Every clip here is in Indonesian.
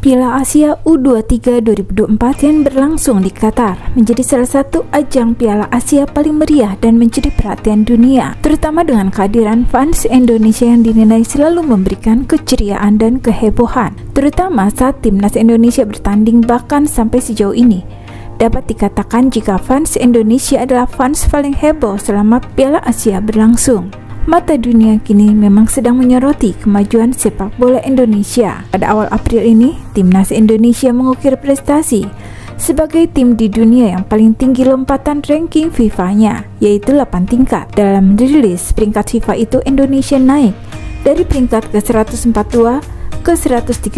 Piala Asia U23 2024 yang berlangsung di Qatar menjadi salah satu ajang Piala Asia paling meriah dan mencuri perhatian dunia, terutama dengan kehadiran fans Indonesia yang dinilai selalu memberikan keceriaan dan kehebohan, terutama saat timnas Indonesia bertanding. Bahkan sampai sejauh ini dapat dikatakan jika fans Indonesia adalah fans paling heboh selama Piala Asia berlangsung. Mata dunia kini memang sedang menyoroti kemajuan sepak bola Indonesia. Pada awal April ini, timnas Indonesia mengukir prestasi sebagai tim di dunia yang paling tinggi lompatan ranking FIFA-nya, yaitu 8 tingkat. Dalam rilis peringkat FIFA itu, Indonesia naik dari peringkat ke-142 ke 138.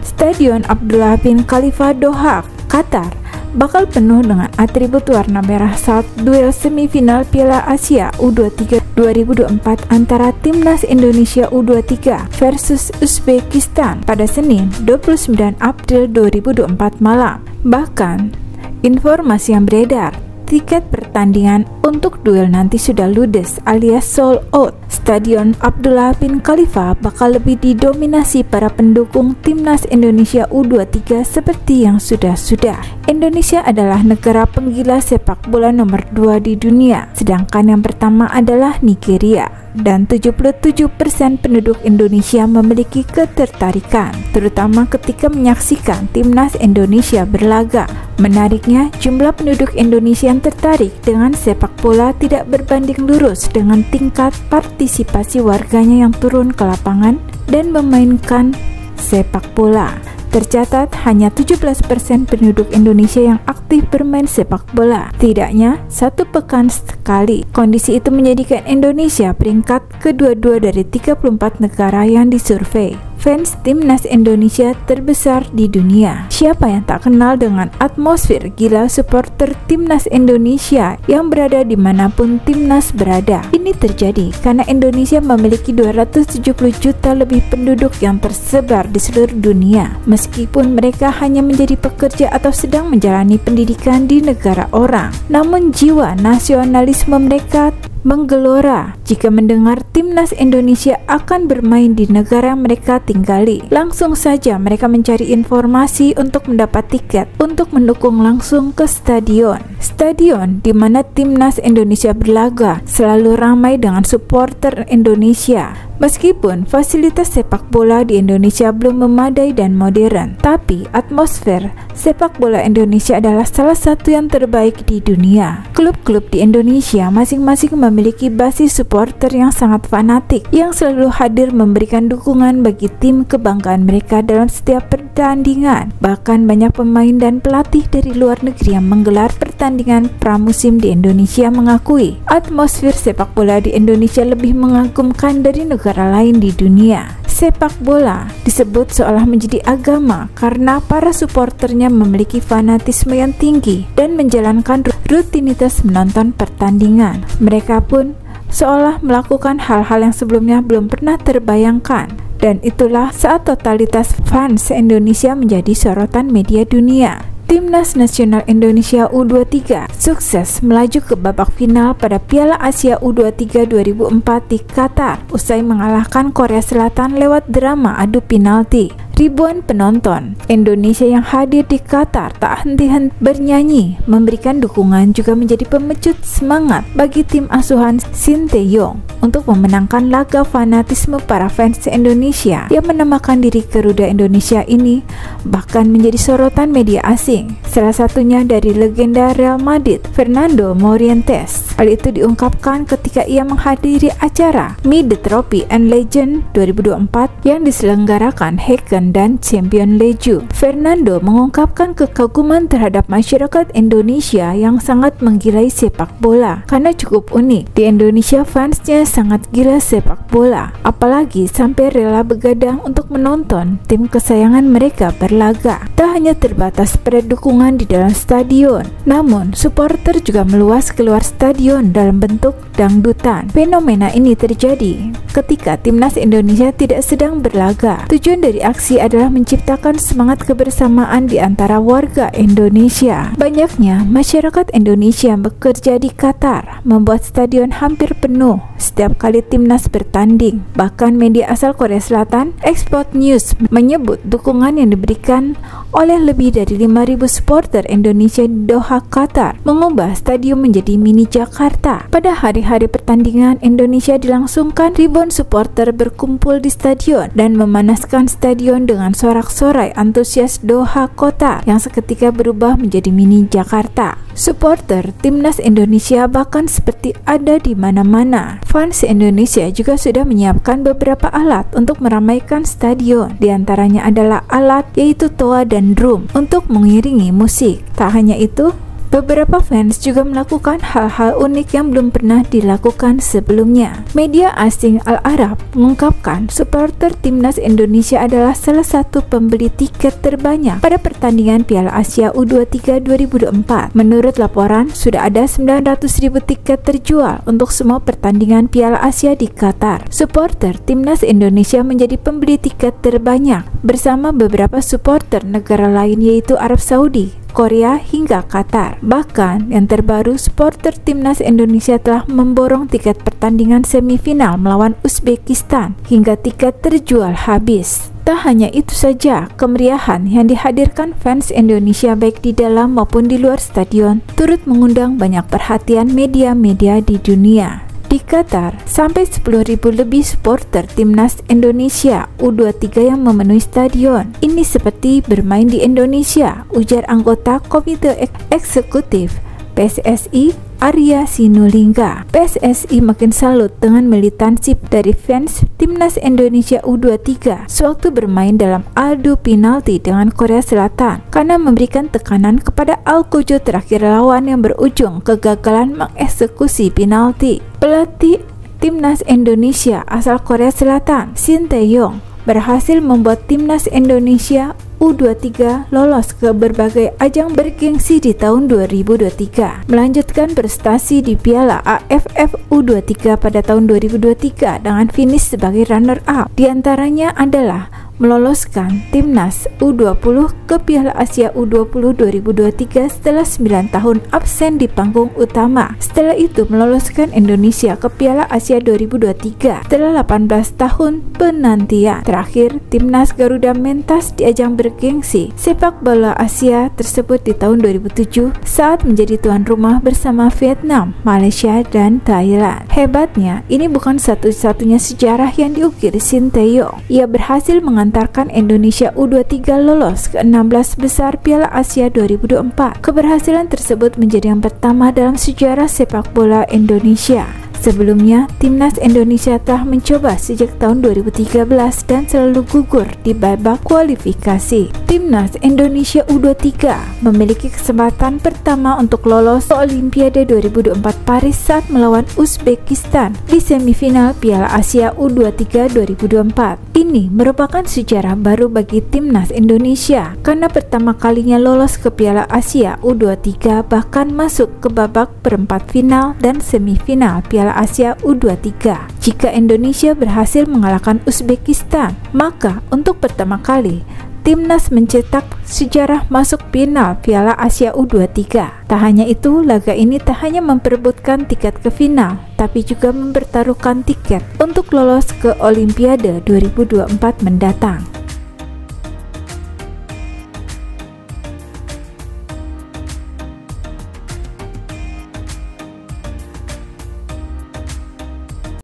Stadion Abdullah bin Khalifa Doha, Qatar bakal penuh dengan atribut warna merah saat duel semifinal Piala Asia U23 2024 antara timnas Indonesia U23 versus Uzbekistan pada Senin 29 April 2024 malam. Bahkan, informasi yang beredar, tiket pertandingan untuk duel nanti sudah ludes alias sold out. Stadion Abdullah bin Khalifa bakal lebih didominasi para pendukung timnas Indonesia U23 seperti yang sudah-sudah. Indonesia adalah negara penggila sepak bola nomor 2 di dunia, sedangkan yang pertama adalah Nigeria. Dan 77% penduduk Indonesia memiliki ketertarikan, terutama ketika menyaksikan timnas Indonesia berlaga. Menariknya, jumlah penduduk Indonesia yang tertarik dengan sepak bola tidak berbanding lurus dengan tingkat partisipasi warganya yang turun ke lapangan dan memainkan sepak bola. Tercatat hanya 17% penduduk Indonesia yang aktif bermain sepak bola, tidaknya 1 pekan sekali. Kondisi itu menjadikan Indonesia peringkat kedua-dua dari 34 negara yang disurvei. Fans timnas Indonesia terbesar di dunia. Siapa yang tak kenal dengan atmosfer gila supporter timnas Indonesia yang berada dimanapun timnas berada. Ini terjadi karena Indonesia memiliki 270 juta lebih penduduk yang tersebar di seluruh dunia. Meskipun mereka hanya menjadi pekerja atau sedang menjalani pendidikan di negara orang, namun jiwa nasionalisme mereka menggelora jika mendengar timnas Indonesia akan bermain di negara yang mereka tinggali. Langsung saja mereka mencari informasi untuk mendapat tiket untuk mendukung langsung ke stadion. Stadion di mana timnas Indonesia berlaga selalu ramai dengan supporter Indonesia. Meskipun fasilitas sepak bola di Indonesia belum memadai dan modern, tapi atmosfer sepak bola Indonesia adalah salah satu yang terbaik di dunia. Klub-klub di Indonesia masing-masing memiliki basis supporter yang sangat fanatik, yang selalu hadir memberikan dukungan bagi tim kebanggaan mereka dalam setiap pertandingan. Bahkan banyak pemain dan pelatih dari luar negeri yang menggelar pertandingan pramusim di Indonesia mengakui atmosfer sepak bola di Indonesia lebih mengagumkan dari negara lain di dunia. Sepak bola disebut seolah menjadi agama karena para supporternya memiliki fanatisme yang tinggi dan menjalankan rutinitas menonton pertandingan. Mereka pun seolah melakukan hal-hal yang sebelumnya belum pernah terbayangkan. Dan itulah saat totalitas fans Indonesia menjadi sorotan media dunia. Timnas nasional Indonesia U23 sukses melaju ke babak final pada Piala Asia U23 2004 di Qatar usai mengalahkan Korea Selatan lewat drama adu penalti. Ribuan penonton Indonesia yang hadir di Qatar tak henti-henti bernyanyi, memberikan dukungan, juga menjadi pemecut semangat bagi tim asuhan Sinteyong untuk memenangkan laga. Fanatisme para fans Indonesia yang menamakan diri Garuda Indonesia ini bahkan menjadi sorotan media asing, salah satunya dari legenda Real Madrid, Fernando Morientes. Hal itu diungkapkan ketika ia menghadiri acara Meet the Trophy and Legend 2024 yang diselenggarakan Hacken dan Champion Leju. Fernando mengungkapkan kekaguman terhadap masyarakat Indonesia yang sangat menggilai sepak bola karena cukup unik. Di Indonesia fansnya sangat gila sepak bola, apalagi sampai rela begadang untuk menonton tim kesayangan mereka berlaga. Tak hanya terbatas pada dukungan di dalam stadion, namun supporter juga meluas keluar stadion dalam bentuk dangdutan. Fenomena ini terjadi ketika timnas Indonesia tidak sedang berlaga. Tujuan dari aksi adalah menciptakan semangat kebersamaan di antara warga Indonesia. Banyaknya masyarakat Indonesia yang bekerja di Qatar membuat stadion hampir penuh setiap kali timnas bertanding. Bahkan media asal Korea Selatan, Export News, menyebut dukungan yang diberikan oleh lebih dari 5.000 supporter Indonesia di Doha, Qatar, mengubah stadion menjadi mini Jakarta. Pada hari-hari pertandingan Indonesia dilangsungkan, ribuan supporter berkumpul di stadion dan memanaskan stadion dengan sorak-sorai antusias Doha, Qatar, yang seketika berubah menjadi mini Jakarta. Supporter timnas Indonesia bahkan seperti ada di mana-mana. Fans Indonesia juga sudah menyiapkan beberapa alat untuk meramaikan stadion. Di antaranya adalah alat yaitu toa dan drum untuk mengiringi musik. Tak hanya itu, beberapa fans juga melakukan hal-hal unik yang belum pernah dilakukan sebelumnya. Media asing Al Arab mengungkapkan supporter timnas Indonesia adalah salah satu pembeli tiket terbanyak pada pertandingan Piala Asia U23 2024. Menurut laporan, sudah ada 900.000 tiket terjual untuk semua pertandingan Piala Asia di Qatar. Supporter timnas Indonesia menjadi pembeli tiket terbanyak bersama beberapa supporter negara lain yaitu Arab Saudi, Korea hingga Qatar. Bahkan yang terbaru, supporter timnas Indonesia telah memborong tiket pertandingan semifinal melawan Uzbekistan hingga tiket terjual habis. Tak hanya itu saja, kemeriahan yang dihadirkan fans Indonesia baik di dalam maupun di luar stadion turut mengundang banyak perhatian media-media di dunia. Di Qatar, sampai 10.000 lebih supporter timnas Indonesia U23 yang memenuhi stadion. Ini seperti bermain di Indonesia, ujar anggota Komite Eksekutif PSSI Arya Sinulinga. PSSI makin salut dengan militansi dari fans timnas Indonesia U23 sewaktu bermain dalam adu penalti dengan Korea Selatan karena memberikan tekanan kepada Al-Qujo terakhir lawan yang berujung kegagalan mengeksekusi penalti. Pelatih timnas Indonesia asal Korea Selatan, Shin Tae-yong, berhasil membuat timnas Indonesia U23 lolos ke berbagai ajang bergengsi di tahun 2023, melanjutkan prestasi di Piala AFF U23 pada tahun 2023 dengan finish sebagai runner-up. Di antaranya adalah meloloskan timnas U20 ke Piala Asia U20 2023 setelah 9 tahun absen di panggung utama. Setelah itu meloloskan Indonesia ke Piala Asia 2023 setelah 18 tahun penantian. Terakhir, timnas Garuda mentas di ajang bergengsi sepak bola Asia tersebut di tahun 2007 saat menjadi tuan rumah bersama Vietnam, Malaysia, dan Thailand. Hebatnya, ini bukan satu-satunya sejarah yang diukir Shin Tae-yong. Ia berhasil mengantarkan Indonesia U23 lolos ke 16 besar Piala Asia 2024. Keberhasilan tersebut menjadi yang pertama dalam sejarah sepak bola Indonesia. Sebelumnya, timnas Indonesia telah mencoba sejak tahun 2013 dan selalu gugur di babak kualifikasi. Timnas Indonesia U23 memiliki kesempatan pertama untuk lolos ke Olimpiade 2024 Paris saat melawan Uzbekistan di semifinal Piala Asia U23 2024. Ini merupakan sejarah baru bagi timnas Indonesia karena pertama kalinya lolos ke Piala Asia U23 bahkan masuk ke babak perempat final dan semifinal Piala Asia U23. Jika Indonesia berhasil mengalahkan Uzbekistan, maka untuk pertama kali timnas mencetak sejarah masuk final Piala Asia U23. Tak hanya itu, laga ini tak hanya memperebutkan tiket ke final, tapi juga mempertaruhkan tiket untuk lolos ke Olimpiade 2024 mendatang.